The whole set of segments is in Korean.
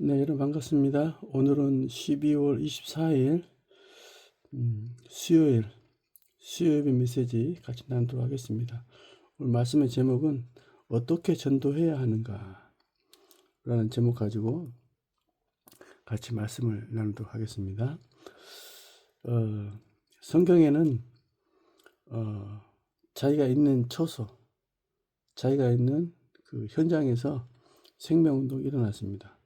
네, 여러분 반갑습니다. 오늘은 12월 24일 수요일 메시지 같이 나누도록 하겠습니다. 오늘 말씀의 제목은 어떻게 전도해야 하는가 라는 제목 가지고 같이 말씀을 나누도록 하겠습니다. 성경에는 자기가 있는 처소, 자기가 있는 그 현장에서 생명운동이 일어났습니다.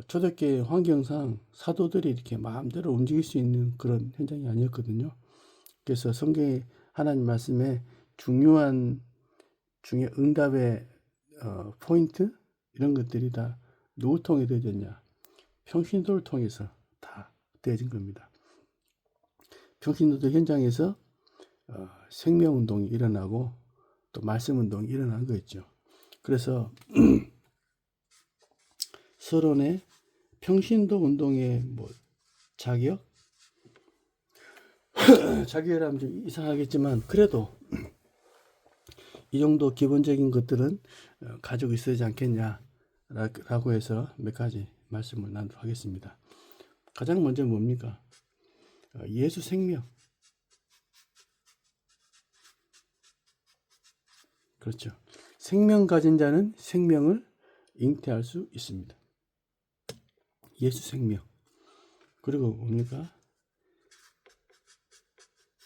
초대교회 환경상 사도들이 이렇게 마음대로 움직일 수 있는 그런 현장이 아니었거든요. 그래서 성경의 하나님 말씀에 중요한 응답의 포인트 이런 것들이 다 누구 통해 되어졌냐? 평신도를 통해서 다 되어진 겁니다. 평신도들 현장에서 생명운동이 일어나고 또 말씀운동이 일어난 거였죠. 그래서 서론에 평신도 운동의 자격이라면 좀 이상하겠지만 그래도 이 정도 기본적인 것들은 가지고 있어야 하지 않겠냐라고 해서 몇 가지 말씀을 나누도록 하겠습니다. 가장 먼저 뭡니까? 예수 생명. 그렇죠. 생명 가진 자는 생명을 잉태할 수 있습니다. 예수 생명. 그리고 뭡니까?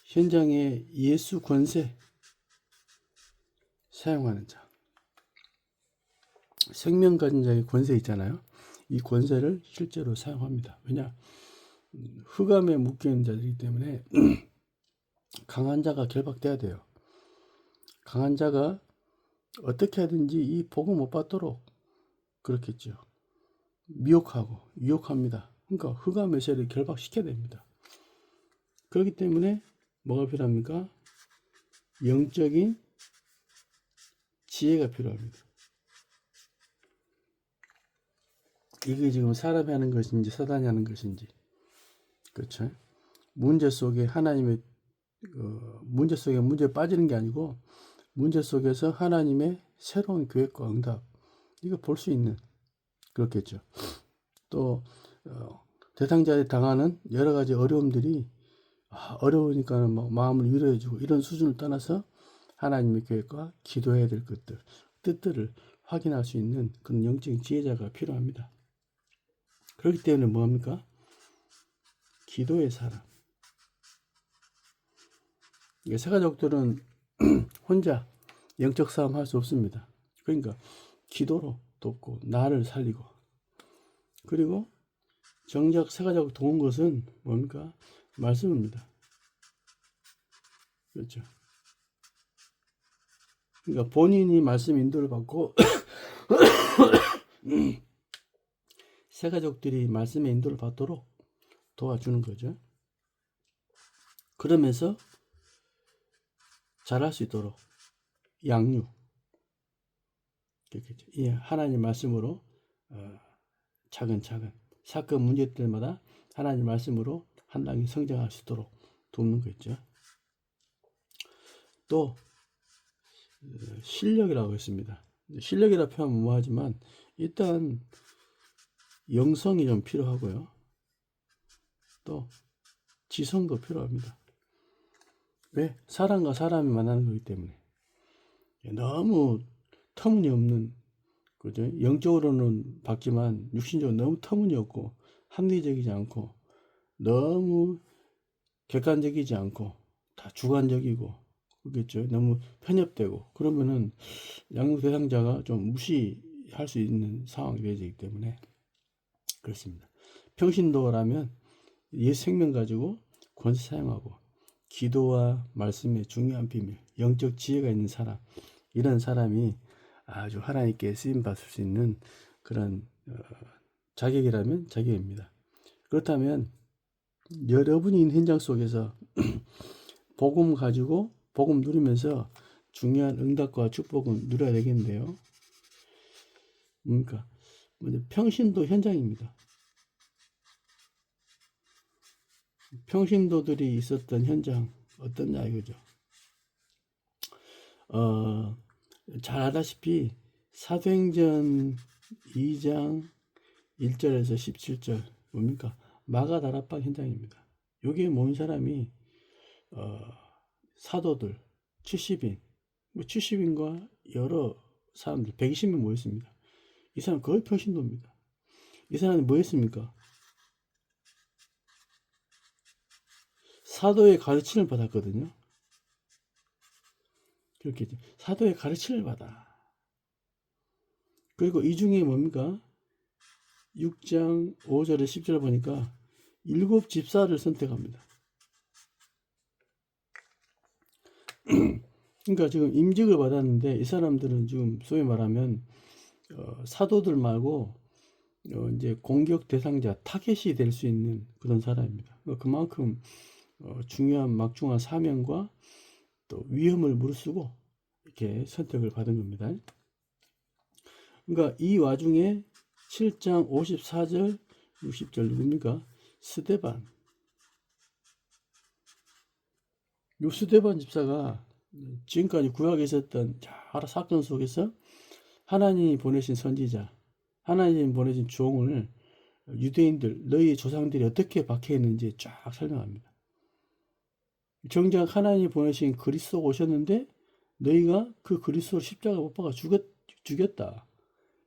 현장에 예수 권세 사용하는 자. 생명 가진 자의 권세 있잖아요. 이 권세를 실제로 사용합니다. 왜냐? 흑암에 묶여있는 자들이기 때문에 강한 자가 결박돼야 돼요. 강한 자가 어떻게 하든지 이 복음 못 받도록 그렇겠죠. 미혹하고 유혹합니다. 그러니까 흑암의 세를 결박시켜야 됩니다. 그렇기 때문에 뭐가 필요합니까? 영적인 지혜가 필요합니다. 이게 지금 사람이 하는 것인지 사단이 하는 것인지, 그렇죠? 문제 속에 하나님의 문제 속에 문제에 빠지는 게 아니고 문제 속에서 하나님의 새로운 계획과 응답 이거 볼 수 있는 그렇겠죠. 또 대상자에 당하는 여러 가지 어려움들이 어려우니까 마음을 위로해주고 이런 수준을 떠나서 하나님의 계획과 기도해야 될 것들 뜻들을 확인할 수 있는 그런 영적인 지혜자가 필요합니다. 그렇기 때문에 뭐합니까? 기도의 사람. 세가족들은 혼자 영적 싸움 할 수 없습니다. 그러니까 기도로 돕고 나를 살리고 그리고 정작 세가족 도운 것은 뭡니까? 말씀입니다. 그렇죠. 그러니까 본인이 말씀 인도를 받고 세가족들이 말씀의 인도를 받도록 도와주는 거죠. 그러면서 잘할 수 있도록 양육. 이 하나님 말씀으로 차근차근 사건 문제들마다 하나님 말씀으로 한 단계 성장할 수 있도록 돕는 거죠. 또 실력이라고 했습니다. 실력이라 표현하면 뭐하지만 일단 영성이 좀 필요하고요. 또 지성도 필요합니다. 왜? 사람과 사람이 만나는 거기 때문에 너무 터무니없는 그죠? 영적으로는 받지만 육신적으로 너무 터무니없고 합리적이지 않고 너무 객관적이지 않고 다 주관적이고 그렇겠죠. 너무 편협되고 그러면은 양육 대상자가 좀 무시할 수 있는 상황이 되기 때문에 그렇습니다. 평신도라면 옛 생명 가지고 권세 사용하고 기도와 말씀의 중요한 비밀, 영적 지혜가 있는 사람 이런 사람이 아주 하나님께 쓰임 받을 수 있는 그런 자격이라면 자격입니다. 그렇다면 여러분이 있는 현장 속에서 복음 가지고 복음 누리면서 중요한 응답과 축복을 누려야 되겠는데요. 뭡니까? 먼저 평신도 현장입니다. 평신도들이 있었던 현장 어떠냐 이거죠. 잘 알다시피 사도행전 2장 1절에서 17절 뭡니까? 마가다락방 현장입니다. 여기에 모인 사람이 사도들 70인, 70인과 여러 사람들 120명 모였습니다. 이 사람 거의 평신도입니다. 이 사람이 뭐 했습니까? 사도의 가르침을 받았거든요. 그렇게 사도의 가르침을 받아. 그리고 이 중에 뭡니까? 6장 5절에 10절 보니까 7 집사를 선택합니다. 그러니까 지금 임직을 받았는데 이 사람들은 지금 소위 말하면 사도들 말고 이제 공격 대상자 타겟이 될 수 있는 그런 사람입니다. 그만큼 중요한 막중한 사명과 또 위험을 무릅쓰고 이렇게 선택을 받은 겁니다. 그러니까 이 와중에 7장 54절 60절 누굽니까? 스데반. 요 스데반 집사가 지금까지 구약에 있었던 여러 사건 속에서 하나님이 보내신 선지자, 하나님이 보내신 종을 유대인들, 너희 조상들이 어떻게 박해했는지 쫙 설명합니다. 정작 하나님이 보내신 그리스도가 오셨는데 너희가 그 그리스도를 십자가 못 박아 죽였다.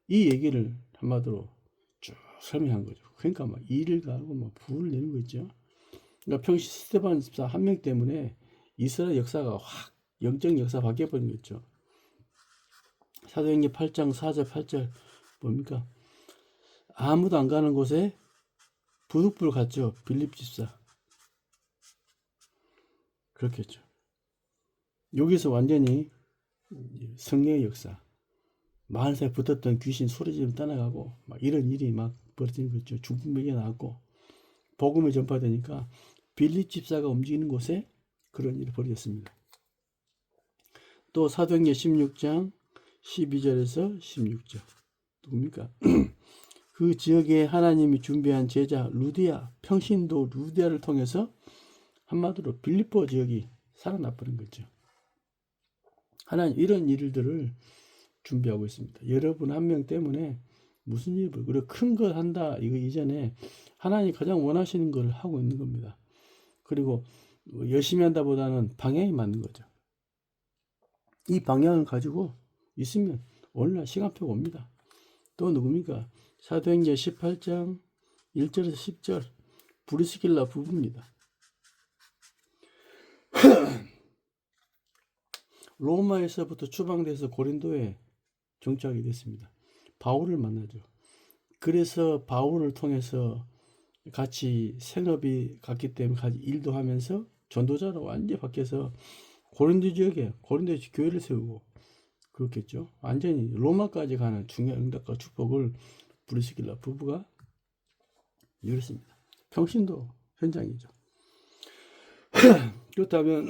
이 얘기를 한마디로 쭉 설명한 거죠. 그러니까 막 일을 가고 막 부를 내는 거 있죠. 그러니까 평시 스테반 집사 한 명 때문에 이스라엘 역사가 확 영적 역사 바뀌어버린 거죠. 사도행전 8장 4절 8절 뭡니까? 아무도 안 가는 곳에 부득불 갔죠. 빌립 집사. 그렇겠죠. 여기서 완전히 성령의 역사. 40살 붙었던 귀신 소리지르며 떠나가고 막 이런 일이 막 벌어지는 거죠. 중풍병이 나왔고 복음이 전파되니까 빌립 집사가 움직이는 곳에 그런 일이 벌어졌습니다. 또 사도행전 16장 12절에서 16절 누굽니까? 그 지역에 하나님이 준비한 제자 루디아, 평신도 루디아를 통해서 한마디로 빌립보 지역이 살아나버린 거죠. 하나님 이런 일들을 준비하고 있습니다. 여러분 한 명 때문에 무슨 일을 그리고 큰 걸 한다 이거 이전에 하나님이 가장 원하시는 걸 하고 있는 겁니다. 그리고 열심히 한다보다는 방향이 맞는 거죠. 이 방향을 가지고 있으면 오늘날 시간표가 옵니다. 또 누굽니까? 사도행전 18장 1절에서 10절 브리스길라 부부입니다. 로마에서부터 추방돼서 고린도에 정착이 됐습니다. 바울을 만나죠. 그래서 바울을 통해서 같이 생업이 갔기 때문에 같이 일도 하면서 전도자로 완전히 바뀌어서 고린도 지역에 고린도 교회를 세우고 그렇겠죠. 완전히 로마까지 가는 중요한 응답과 축복을 브리스길라 부부가 이뤘습니다. 평신도 현장이죠. 그렇다면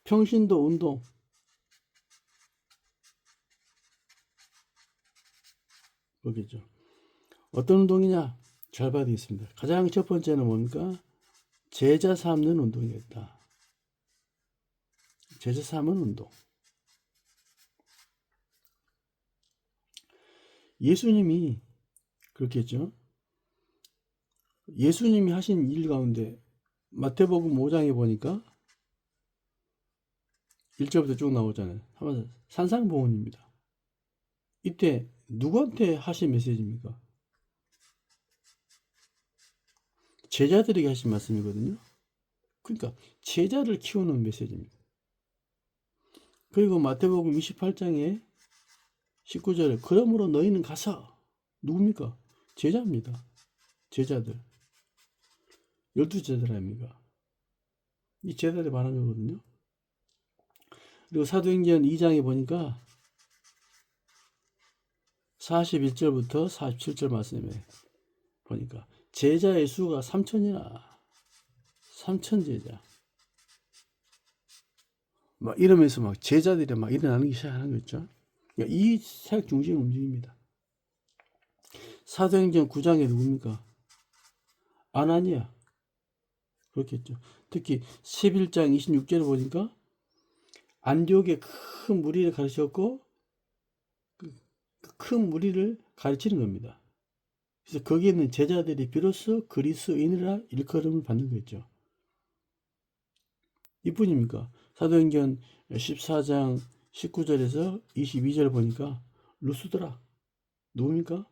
평신도 운동 보겠죠. 어떤 운동이냐? 잘 봐야 되겠습니다. 가장 첫 번째는 뭡니까? 제자 삼는 운동이었다. 제자 삼는 운동. 예수님이 그렇겠죠. 예수님이 하신 일 가운데 마태복음 5장에 보니까 1절부터 쭉 나오잖아요. 한번 산상보훈입니다. 이때 누구한테 하신 메시지입니까? 제자들에게 하신 말씀이거든요. 그러니까 제자를 키우는 메시지입니다. 그리고 마태복음 28장에 19절에 그러므로 너희는 가서 누굽니까? 제자입니다. 제자들. 12제자들 아닙니까? 이 제자들이 말하는 거거든요. 그리고 사도행전 2장에 보니까 41절부터 47절 말씀에 보니까 제자의 수가 3천이나 3천 제자 막 이러면서 막 제자들이 막 일어나는 게 시작하는 거 있죠. 이 사역 중심의 움직임입니다. 사도행전 9장에 누굽니까? 아나니아. 그렇겠죠. 특히 11장 26절에 보니까 안디옥에 큰 무리를 가르쳤고 큰 무리를 가르치는 겁니다. 그래서 거기에 있는 제자들이 비로소 그리스도인이라 일컬음을 받는 거죠. 이뿐입니까? 사도행전 14장 19절에서 22절 보니까 루스드라 누굽니까?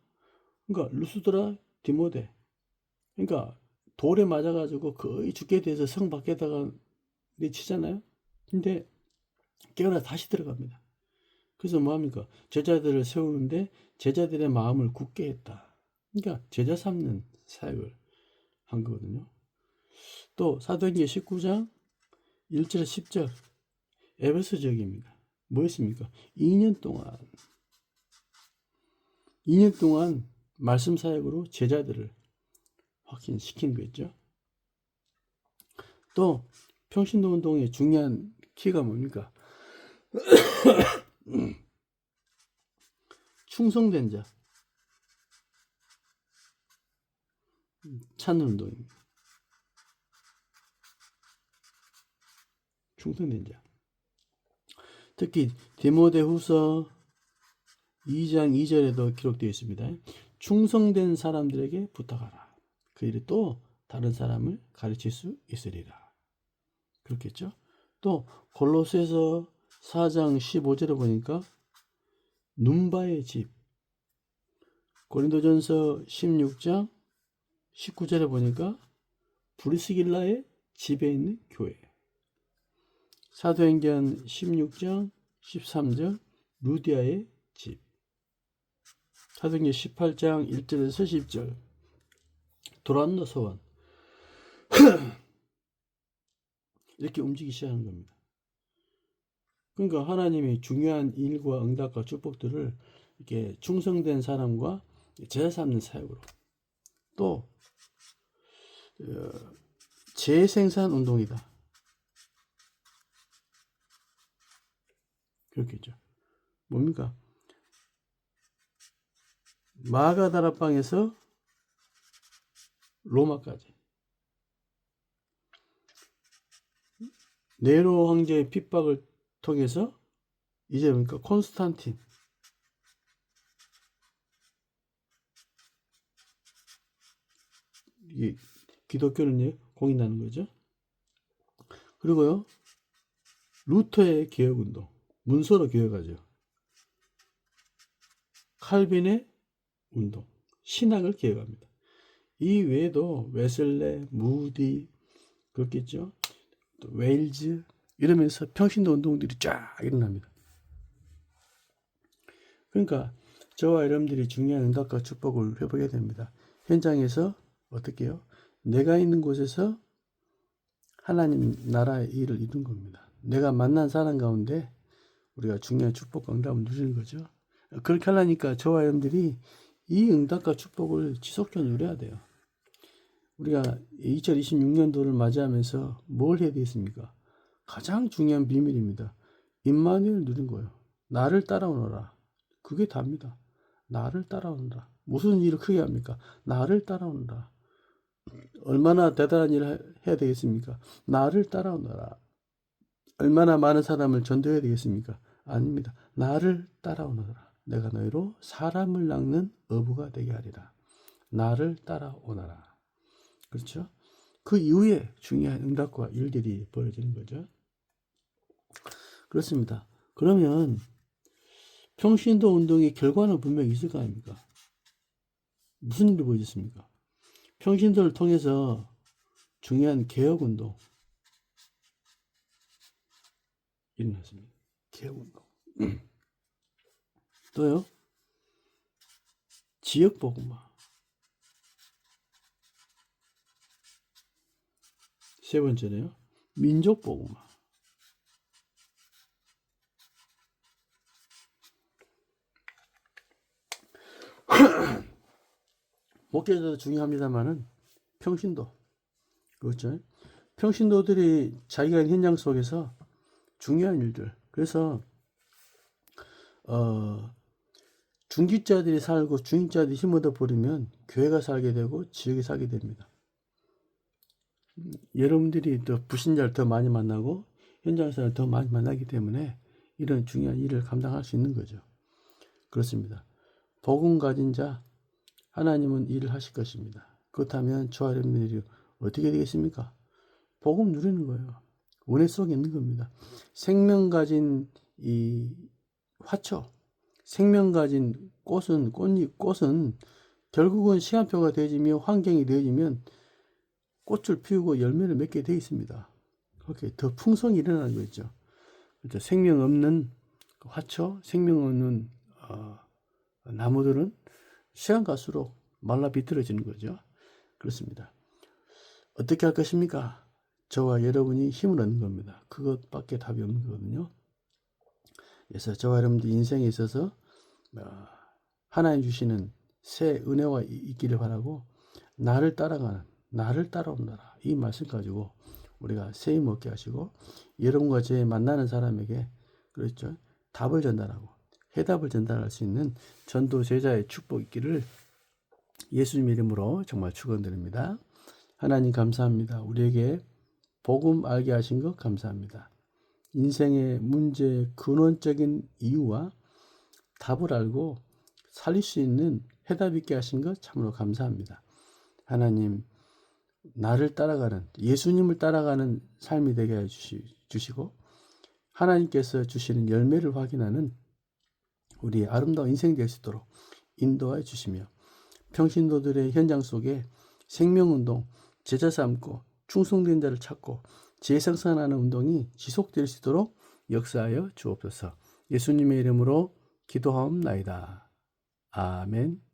그러니까 루스드라 디모데, 그러니까 돌에 맞아가지고 거의 죽게 돼서 성 밖에다가 내치잖아요. 근데 깨어나 다시 들어갑니다. 그래서 뭐합니까? 제자들을 세우는데 제자들의 마음을 굳게 했다. 그러니까 제자 삼는 사역을 한 거거든요. 또 사도행전 19장 1절 10절 에베소 지역입니다. 뭐였습니까? 2년 동안 말씀 사역으로 제자들을 확신시킨 거죠. 또 평신도 운동의 중요한 키가 뭡니까? 충성된 자 찾는 운동입니다. 충성된 자. 특히 디모데후서 2장 2절에도 기록되어 있습니다. 충성된 사람들에게 부탁하라. 그 일이 또 다른 사람을 가르칠 수 있으리라. 그렇겠죠? 또 골로새서 4장 15절에 보니까 눈바의 집, 고린도전서 16장 19절에 보니까 브리스길라의 집에 있는 교회, 사도행전 16장 13절 루디아의 집, 사도행전 18장 1절에서 10절 도란노 소원 이렇게 움직이기 시작하는 겁니다. 그러니까 하나님이 중요한 일과 응답과 축복들을 이렇게 충성된 사람과 제자 삼는 사역으로, 또 재생산 운동이다. 그렇겠죠. 뭡니까? 마가다라방에서 로마까지 네로 황제의 핍박을 통해서 이제 뭡니까? 콘스탄틴, 이게 기독교를 공인하는 거죠. 그리고요, 루터의 개혁운동, 문서로 개혁하죠. 칼빈의 운동, 신학을 개혁합니다. 이 외에도 웨슬레, 무디, 그렇겠죠. 또 웨일즈, 이러면서 평신도 운동들이 쫙 일어납니다. 그러니까 저와 여러분들이 중요한 응답과 축복을 회복해야 됩니다. 현장에서 어떻게 해요? 내가 있는 곳에서 하나님 나라의 일을 이룬 겁니다. 내가 만난 사람 가운데 우리가 중요한 축복과 응답을 누리는 거죠. 그렇게 하려니까 저와 여러분들이 이 응답과 축복을 지속적으로 누려야 돼요. 우리가 2026년도를 맞이하면서 뭘 해야 되겠습니까? 가장 중요한 비밀입니다. 임마누엘 누린 거예요. 나를 따라오너라. 그게 답니다. 나를 따라오너라. 무슨 일을 크게 합니까? 나를 따라오너라. 얼마나 대단한 일을 해야 되겠습니까? 나를 따라오너라. 얼마나 많은 사람을 전도해야 되겠습니까? 아닙니다. 나를 따라오너라. 내가 너희로 사람을 낚는 어부가 되게 하리라. 나를 따라오너라. 그렇죠? 그 이후에 중요한 응답과 일들이 벌어지는 거죠. 그렇습니다. 그러면 평신도 운동의 결과는 분명히 있을 거 아닙니까? 무슨 일이 보여졌습니까? 평신도를 통해서 중요한 개혁운동 일어났습니다. 개혁운동. 또요, 지역복음화. 세 번째는요, 민족복음화. 목회자도 중요합니다만은 평신도, 그렇죠? 평신도들이 자기가 있는 현장 속에서 중요한 일들, 그래서 중직자들이 살고 중직자들이 힘을 얻어 버리면 교회가 살게 되고 지역이 살게 됩니다. 여러분들이 더 불신자를 더 많이 만나고 현장에서 더 많이 만나기 때문에 이런 중요한 일을 감당할 수 있는 거죠. 그렇습니다. 복음 가진 자 하나님은 일을 하실 것입니다. 그렇다면 저와 여러분들이 어떻게 되겠습니까? 복음 누리는 거예요. 은혜 속에 있는 겁니다. 생명 가진 이 화초, 생명 가진 꽃은 결국은 시간표가 되어지며 환경이 되어지면 꽃을 피우고 열매를 맺게 되어 있습니다. 그렇게 더 풍성이 일어나는 거죠. 그렇죠? 생명 없는 화초, 생명 없는 나무들은 시간 갈수록 말라 비틀어지는 거죠. 그렇습니다. 어떻게 할 것입니까? 저와 여러분이 힘을 얻는 겁니다. 그것밖에 답이 없는 거거든요. 그래서 저와 여러분들 인생에 있어서 하나님 주시는 새 은혜가 있기를 바라고 나를 따라온다라 이 말씀 가지고 우리가 새 힘 얻게 하시고 여러분과 제 만나는 사람에게 그렇죠 답을 전달하고 해답을 전달할 수 있는 전도 제자의 축복 있기를 예수님 이름으로 정말 축원드립니다. 하나님 감사합니다. 우리에게 복음 알게 하신 것 감사합니다. 인생의 문제의 근원적인 이유와 답을 알고 살릴 수 있는 해답 있게 하신 것 참으로 감사합니다. 하나님, 나를 따라가는, 예수님을 따라가는 삶이 되게 해 주시고 하나님께서 주시는 열매를 확인하는 우리의 아름다운 인생 될 수 있도록 인도해 주시며 평신도들의 현장 속에 생명운동, 제자 삼고 충성된 자를 찾고 재생산하는 운동이 지속될 수 있도록 역사하여 주옵소서. 예수님의 이름으로 기도하옵나이다. 아멘.